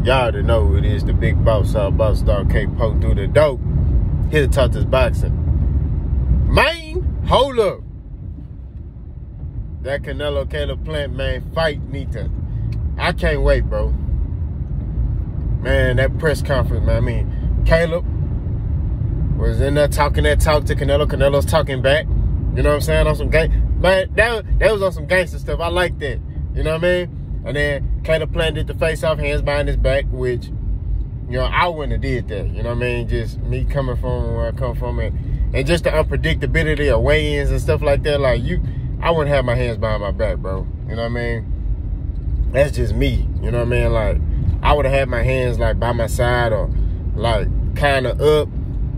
Y'all already know who it is, the big boss, boss star K Poke through the dope. Here to talk this boxing. Man, hold up. That Canelo Caleb Plant, man, fight I can't wait, bro. Man, that press conference, man. I mean, Caleb was in there talking that talk to Canelo. Canelo's talking back. You know what I'm saying? On some man, that was on some gangster stuff. I like that. You know what I mean? And then Caleb Plant did the face-off, hands behind his back, which, you know, I wouldn't have did that. You know what I mean? Just me coming from where I come from, and just the unpredictability of weigh-ins and stuff like that. Like, I wouldn't have my hands behind my back, bro. You know what I mean? That's just me. You know what I mean? Like, I would have had my hands, like, by my side or, like, kind of up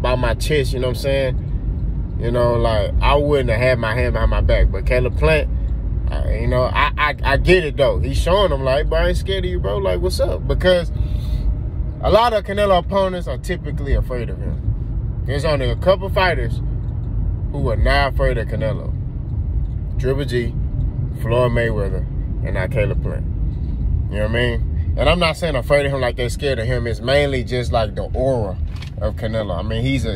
by my chest, you know what I'm saying? You know, like, I wouldn't have had my hand behind my back. But Caleb Plant, you know, I get it, though. He's showing them, like, bro, I ain't scared of you, bro. Like, what's up? Because a lot of Canelo opponents are typically afraid of him. There's only a couple fighters who are not afraid of Canelo. Triple G, Floyd Mayweather, and now Caleb Plant. You know what I mean? And I'm not saying afraid of him like they're scared of him. It's mainly just like the aura of Canelo. I mean, he's a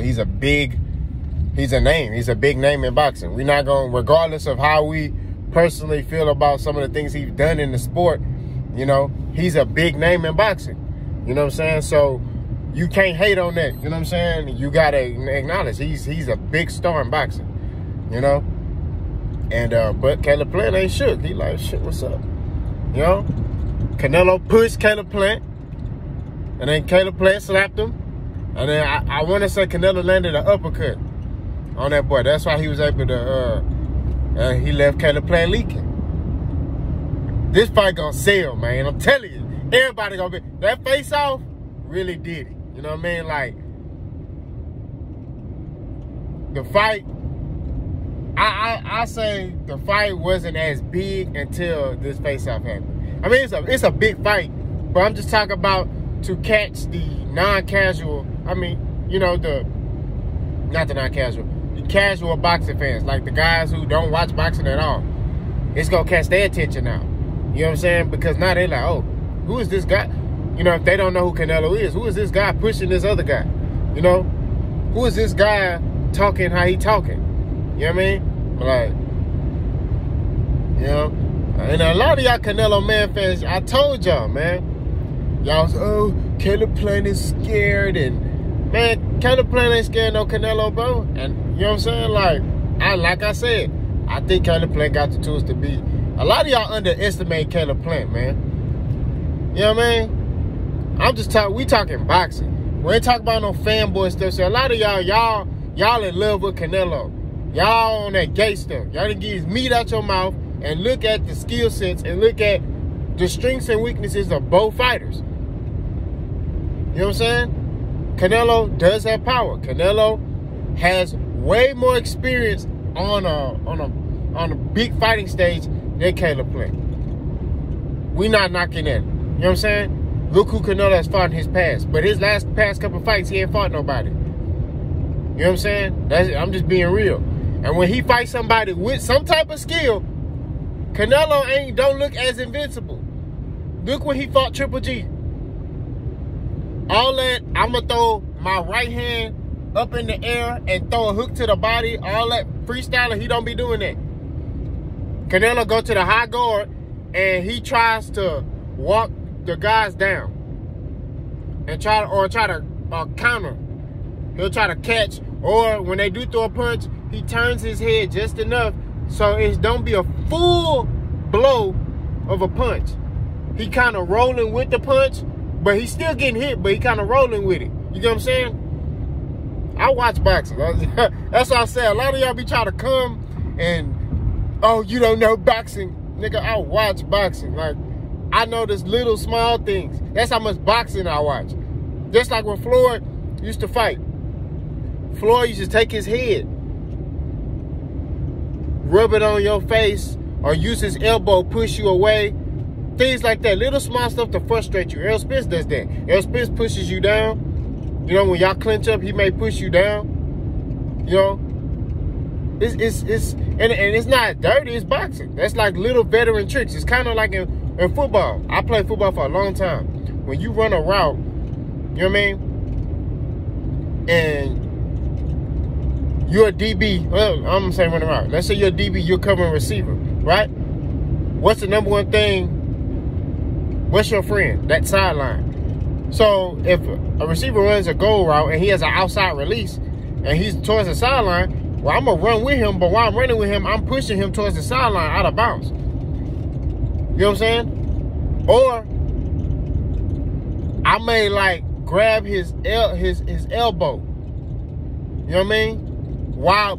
name. He's a big name in boxing. We're not going, regardless of how we personally feel about some of the things he's done in the sport, you know, he's a big name in boxing. You know what I'm saying? So you can't hate on that. You know what I'm saying? You got to acknowledge he's a big star in boxing, you know? And, but Caleb Plant ain't shook. He like, shit, what's up? You know? Canelo pushed Caleb Plant, and then Caleb Plant slapped him. And then I want to say Canelo landed an uppercut on that boy. That's why he was able to, he left Caleb Plant leaking. This fight gonna sell, man. I'm telling you. Everybody gonna be, that face-off really did it. You know what I mean? Like, the fight, I say the fight wasn't as big until this face-off happened. I mean, it's a big fight, but I'm just talking about to catch the non-casual, I mean, you know, not the non-casual, the casual boxing fans, like the guys who don't watch boxing at all. It's gonna catch their attention now. You know what I'm saying? Because now they're like, oh, who is this guy? You know, if they don't know who Canelo is, who is this guy pushing this other guy? You know, who is this guy talking how he talking? You know what I mean? Like, you know, and a lot of y'all Canelo man fans, I told y'all, man, y'all was, oh, Caleb Plant is scared, and man, Caleb Plant ain't scared no Canelo, bro. And you know what I'm saying? Like I said, I think Caleb Plant got the tools to beat. A lot of y'all underestimate Caleb Plant, man. You know what I mean? I'm just talking, we talking boxing. We ain't talking about no fanboy stuff. So a lot of y'all in love with Canelo. Y'all on that gay stuff. Y'all done get his meat out your mouth and look at the skill sets and look at the strengths and weaknesses of both fighters. You know what I'm saying? Canelo does have power. Canelo has way more experience on a big fighting stage than Caleb Plant. We not knocking that. You know what I'm saying? Look who Canelo has fought in his past. But his past couple fights, he ain't fought nobody. You know what I'm saying? I'm just being real. And when he fights somebody with some type of skill, Canelo don't look as invincible. Look when he fought Triple G. All that, I'm going to throw my right hand up in the air and throw a hook to the body. All that freestyler, he don't be doing that. Canelo go to the high guard and he tries to walk the guys down and try to counter. He'll try to catch, or when they do throw a punch, he turns his head just enough so it don't be a full blow of a punch. He kind of rolling with the punch, but he's still getting hit, but he kind of rolling with it. You get what I'm saying? I watch boxing. That's what I say. A lot of y'all be trying to come and, oh, you don't know boxing. Nigga, I watch boxing. Like, I know this little small things. That's how much boxing I watch. Just like when Floyd used to fight. Floyd used to take his head, rub it on your face, or use his elbow, push you away. Things like that. Little small stuff to frustrate you. Errol Spence does that. Errol Spence pushes you down. You know, when y'all clinch up, he may push you down. You know? And it's not dirty, it's boxing. That's like little veteran tricks. It's kind of like in football. I played football for a long time. when you run a route, you know what I mean? And you're a DB, well, I'm gonna say run a route. Let's say you're a DB, you're covering receiver, right? What's the number one thing? What's your friend? That sideline. So if a receiver runs a goal route and he has an outside release and he's towards the sideline, well, I'm gonna run with him, but while I'm running with him, I'm pushing him towards the sideline out of bounds. You know what I'm saying? Or I may like grab his elbow. You know what I mean?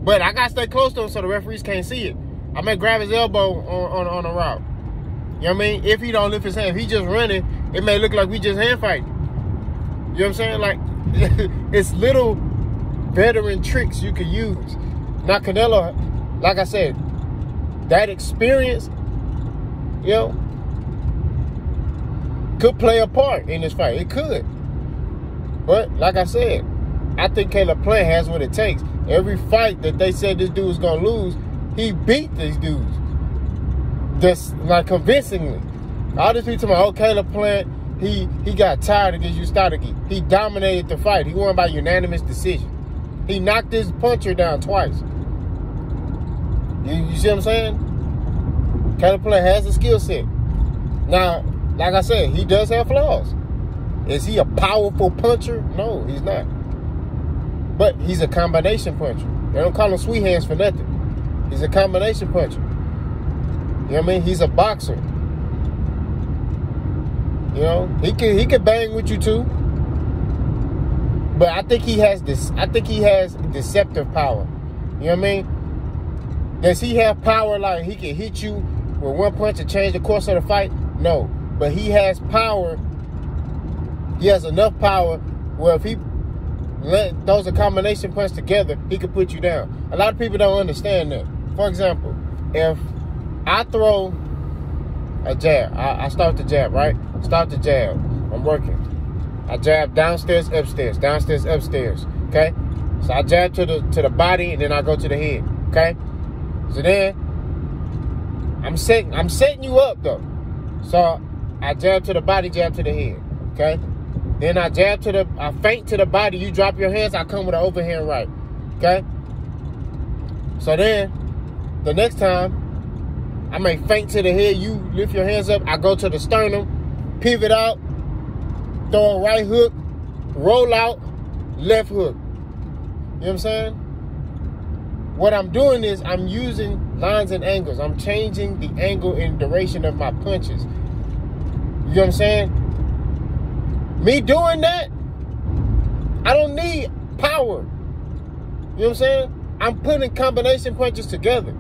But I gotta stay close to him so the referees can't see it. I may grab his elbow on a route. You know what I mean? If he don't lift his hand, if he just running, it may look like we just hand fighting. You know what I'm saying? Like, it's little veteran tricks you can use. Now, Canelo, like I said, that experience, you know, could play a part in this fight. It could. But, like I said, I think Caleb Plant has what it takes. Every fight that they said this dude was going to lose, he beat these dudes. Just, like, convincingly. All these people talking about, oh, Caleb Plant, he got tired against Ustadagi. He dominated the fight. He won by unanimous decision. He knocked his puncher down twice. You see what I'm saying? Caleb Plant has a skill set. Now, like I said, he does have flaws. Is he a powerful puncher? No, he's not. But he's a combination puncher. They don't call him sweet hands for nothing. He's a combination puncher. You know what I mean? He's a boxer. You know, he can bang with you too. But I think he has deceptive power. You know what I mean? Does he have power like he can hit you with one punch and change the course of the fight? No. But he has power. He has enough power where if he throws a combination punch together, he can put you down. A lot of people don't understand that. For example, if I throw a jab, I start the jab, right? Start the jab. I'm working. I jab downstairs, upstairs, downstairs, upstairs. Okay? So I jab to the body and then I go to the head. Okay? So then I'm setting you up though. So I jab to the body, jab to the head. Okay? Then I feint to the body, you drop your hands, I come with an overhand right. Okay? So then the next time I may feint to the head, you lift your hands up, I go to the sternum, pivot out, throw a right hook, roll out, left hook. You know what I'm saying? What I'm doing is I'm using lines and angles. I'm changing the angle and duration of my punches. You know what I'm saying? Me doing that, I don't need power. You know what I'm saying? I'm putting combination punches together.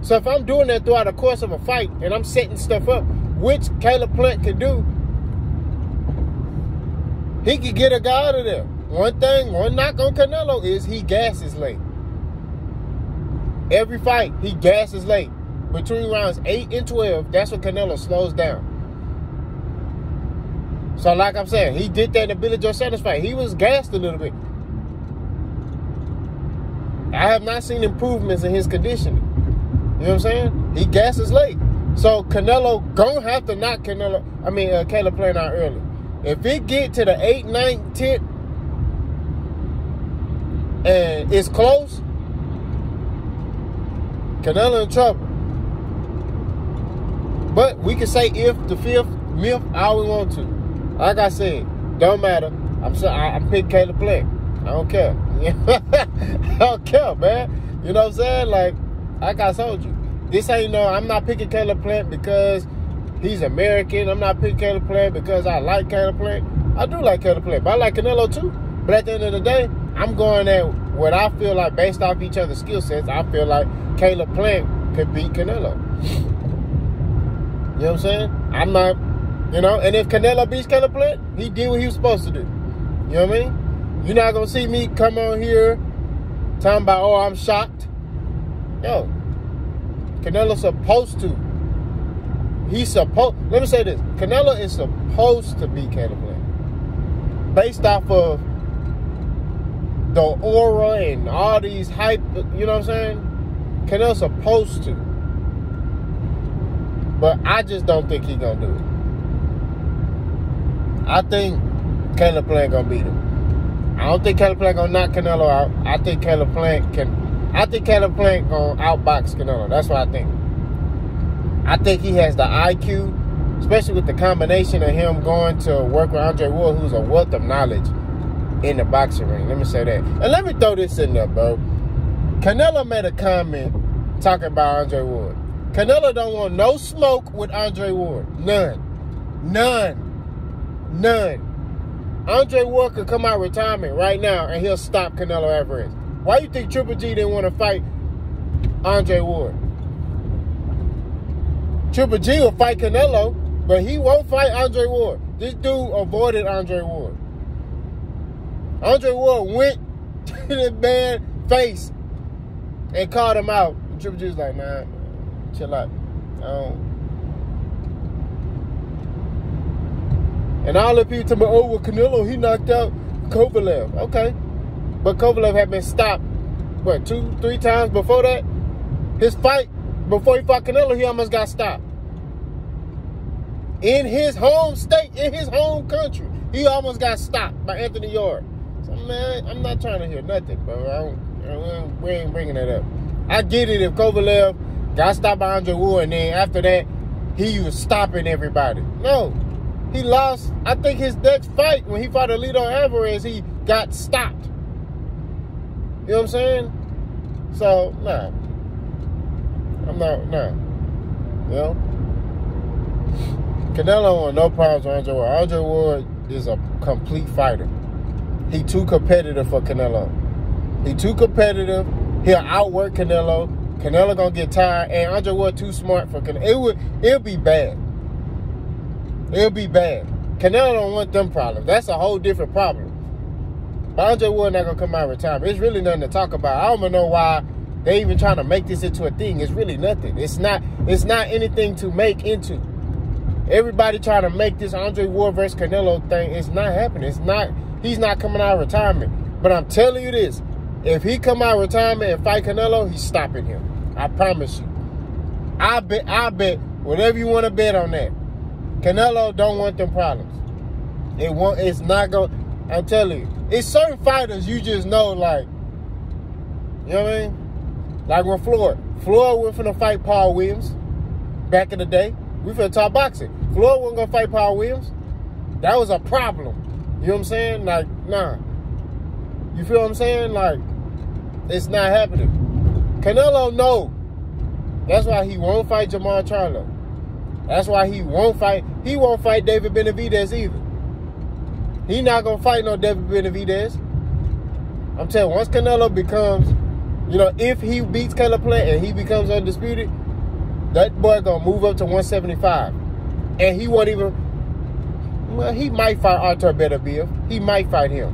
So if I'm doing that throughout the course of a fight and I'm setting stuff up, which Caleb Plant can do, he can get a guy out of there. One knock on Canelo is he gasses late. Every fight, he gasses late. Between rounds 8 and 12, that's when Canelo slows down. So like I'm saying, he did that in the Billy Joe Sanders fight. He was gassed a little bit. I have not seen improvements in his conditioning. You know what I'm saying? He gasses late. So Canelo gonna have to knock Caleb Plant out early. If it get to the 8, 9, 10, and it's close, Canelo in trouble. But we can say if the fifth, myth, all we want to. Like I said, don't matter. I'm picking Caleb Plant. I don't care. I don't care, man. You know what I'm saying? Like I told you, I'm not picking Caleb Plant because he's American. I'm not picking Caleb Plant because I like Caleb Plant. I do like Caleb Plant, but I like Canelo too. But at the end of the day, I'm going at what I feel like based off each other's skill sets. I feel like Caleb Plant could beat Canelo. You know what I'm saying? I'm not, and if Canelo beats Caleb Plant, he did what he was supposed to do. You know what I mean? You're not going to see me come on here talking about, oh, I'm shocked. Yo, Canelo's supposed to. Let me say this. Canelo is supposed to beat Caleb Plant. Based off of the aura and all these hype, you know what I'm saying? Canelo's supposed to. But I just don't think he's going to do it. I think Caleb Plant gonna beat him. I don't think Caleb Plant gonna knock Canelo out. I think Caleb Plant gonna outbox Canelo. That's what I think. I think he has the IQ, especially with the combination of him going to work with Andre Ward, who's a wealth of knowledge in the boxing ring. Let me say that. And let me throw this in there, bro. Canelo made a comment talking about Andre Ward. Canelo don't want no smoke with Andre Ward. None. Andre Ward could come out of retirement right now and he'll stop Canelo Alvarez. Why you think Triple G didn't want to fight Andre Ward? Triple G will fight Canelo, but he won't fight Andre Ward. This dude avoided Andre Ward. Andre Ward went to the man's face and called him out. And Triple G was like, nah, chill out. And all the people tell me, oh, well, Canelo, he knocked out Kovalev. Okay. But Kovalev had been stopped, what, 2-3 times before that? His fight, before he fought Canelo, he almost got stopped. In his home state, in his home country, he almost got stopped by Anthony Yarde. So, man, I'm not trying to hear nothing, bro. We ain't bringing it up. I get it if Kovalev got stopped by Andre Ward, and then after that, he was stopping everybody. No. He lost, I think his next fight, when he fought Alito Alvarez, he got stopped. You know what I'm saying? So, nah. You know? Canelo want no problems with Andre Ward. Andre Ward is a complete fighter. He too competitive for Canelo. He too competitive. He'll outwork Canelo. Canelo gonna get tired. And Andre Ward too smart for Canelo. It'll be bad. It'll be bad. Canelo don't want them problems. That's a whole different problem. But Andre Ward not gonna come out of retirement. It's really nothing to talk about. I don't even know why they even trying to make this into a thing. It's really nothing. It's not anything to make into. Everybody trying to make this Andre Ward versus Canelo thing. It's not happening. He's not coming out of retirement. But I'm telling you this. If he come out of retirement and fight Canelo, he's stopping him. I promise you. I bet whatever you want to bet on that. Canelo don't want them problems. It's not going. I'm telling you. It's certain fighters you just know, like, you know what I mean? Like when Floyd went finna fight Paul Williams back in the day. We finna talk boxing. Floyd wasn't gonna fight Paul Williams. That was a problem. You know what I'm saying? Like, nah. You feel what I'm saying? Like, it's not happening. Canelo, no. That's why he won't fight Jamal Charlo. That's why he won't fight David Benavidez either. He not gonna fight no David Benavidez. I'm telling you, once Canelo becomes, you know, if he beats Caleb Plant and he becomes undisputed, that boy gonna move up to 175. And he won't even, well, he might fight Artur Beterbiev. He might fight him.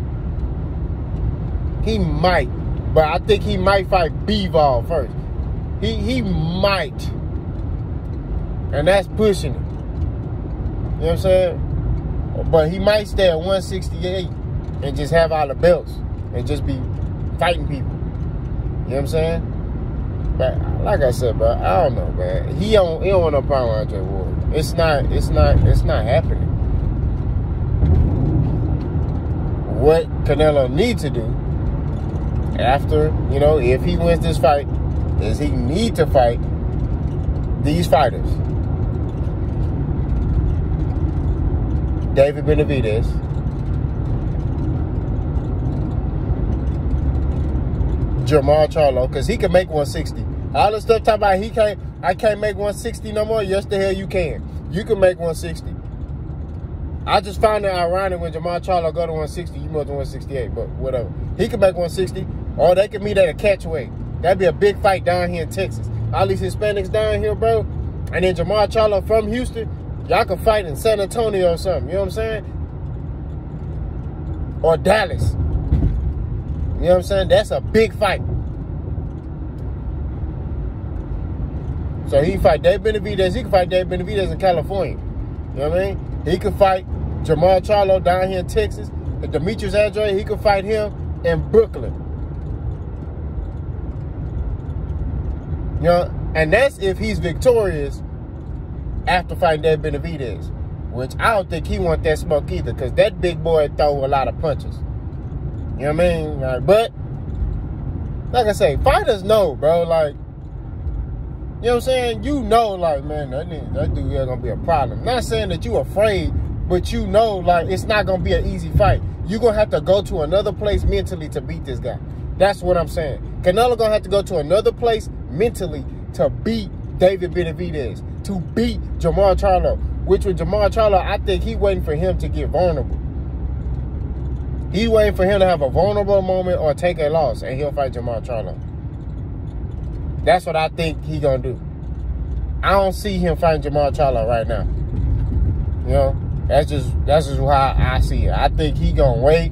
He might. But I think he might fight Bivol first. He might. And that's pushing it. You know what I'm saying? But he might stay at 168 and just have all the belts and just be fighting people. You know what I'm saying? But like I said, bro, I don't know, man. He don't want no problem with Andre Ward. It's not happening. What Canelo needs to do after, you know, if he wins this fight, is he need to fight these fighters. David Benavidez, Jamal Charlo, because he can make 160. All the stuff talking about I can't make 160 no more. Yes, the hell you can. You can make 160. I just found it ironic when Jamal Charlo go to 160, you move to 168, but whatever. He can make 160, or they can meet at a catchweight. That'd be a big fight down here in Texas. All these Hispanics down here, bro. And then Jamal Charlo from Houston, y'all can fight in San Antonio or something. You know what I'm saying? Or Dallas. You know what I'm saying? That's a big fight. So he can fight Dave Benavidez. He can fight Dave Benavidez in California. You know what I mean? He can fight Jamal Charlo down here in Texas. And Demetrius Andrade, he can fight him in Brooklyn. You know, and that's if he's victorious after fighting Dave Benavidez. which I don't think he want that smoke either, because that big boy throw a lot of punches. You know what I mean? Like, but, like I say, fighters know, bro. Like, you know what I'm saying? You know, like, man, that dude here gonna be a problem. Not saying that you afraid, but you know, like, it's not gonna be an easy fight. You're gonna have to go to another place mentally to beat this guy. That's what I'm saying. Canelo gonna have to go to another place mentally to beat David Benavidez, to beat Jermall Charlo. Which with Jermall Charlo, I think he waiting for him to get vulnerable. He waiting for him to have a vulnerable moment or take a loss, and he'll fight Jermall Charlo. That's what I think he gonna do. I don't see him fighting Jermall Charlo right now. You know, that's just how I see it. I think he gonna wait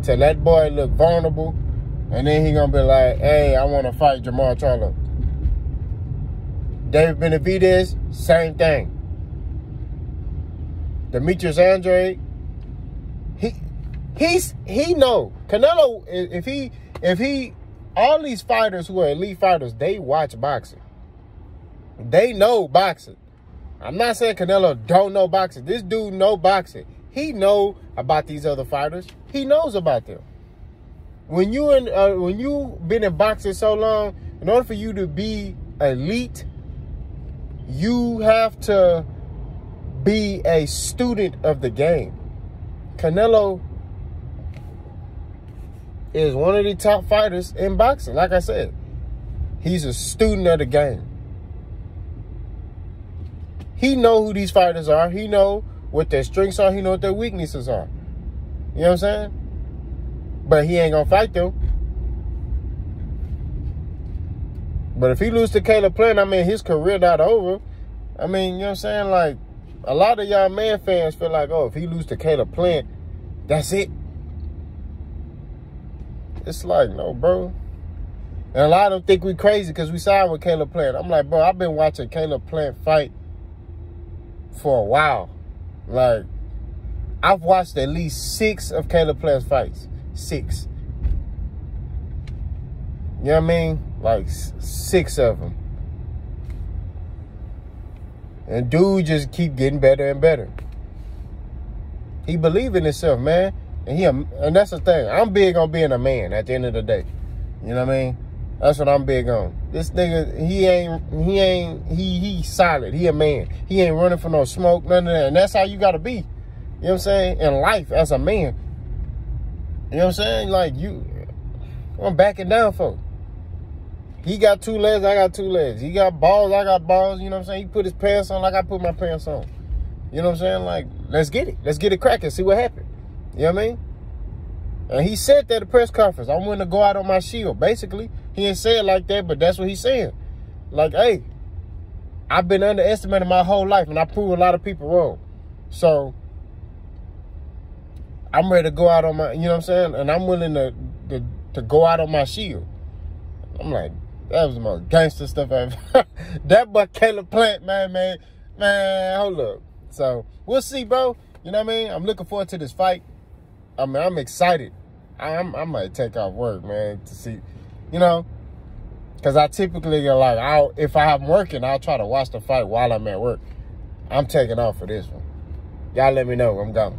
till that boy look vulnerable, and then he gonna be like, hey, I want to fight Jermall Charlo. David Benavidez, same thing. Demetrius Andrade, he know. Canelo, if he all these fighters who are elite fighters, they watch boxing. They know boxing. I'm not saying Canelo don't know boxing. This dude know boxing. He know about these other fighters. He knows about them. When you been in boxing so long, in order for you to be elite, you have to be a student of the game. Canelo is one of the top fighters in boxing. Like I said, he's a student of the game. He know who these fighters are. He know what their strengths are. He know what their weaknesses are. You know what I'm saying? But he ain't gonna fight them. But if he lose to Caleb Plant, I mean, his career not over. I mean, you know what I'm saying? Like, a lot of y'all man fans feel like, oh, if he lose to Caleb Plant, that's it. It's like, no, bro. And a lot of them think we crazy because we signed with Caleb Plant. I'm like, bro, I've been watching Caleb Plant fight for a while. Like, I've watched at least 6 of Caleb Plant's fights. 6. You know what I mean? Like, 6 of them. And dude just keep getting better and better. He believe in himself, man. And that's the thing. I'm big on being a man at the end of the day. You know what I mean? That's what I'm big on. This nigga, he's solid. He a man. He ain't running for no smoke, none of that. And that's how you gotta be. You know what I'm saying? In life as a man. You know what I'm saying? Like, I'm backing down for. He got 2 legs, I got 2 legs. He got balls, I got balls. You know what I'm saying? He put his pants on like I put my pants on. You know what I'm saying? Like, let's get it. Let's get it cracking, see what happened. You know what I mean? And he said that at the press conference. I'm willing to go out on my shield. Basically, he ain't say it like that, but that's what he's saying. Like, hey, I've been underestimated my whole life, and I proved a lot of people wrong. So, I'm ready to go out on my, you know what I'm saying? And I'm willing to go out on my shield. I'm like, that was the most gangster stuff ever. That boy Caleb Plant, man, hold up. So, we'll see, bro. You know what I mean? I'm looking forward to this fight. I mean, I'm excited. I might take off work, man, to see, you know, because I typically, like, if I'm working, I'll try to watch the fight while I'm at work. I'm taking off for this one. Y'all let me know. I'm gone.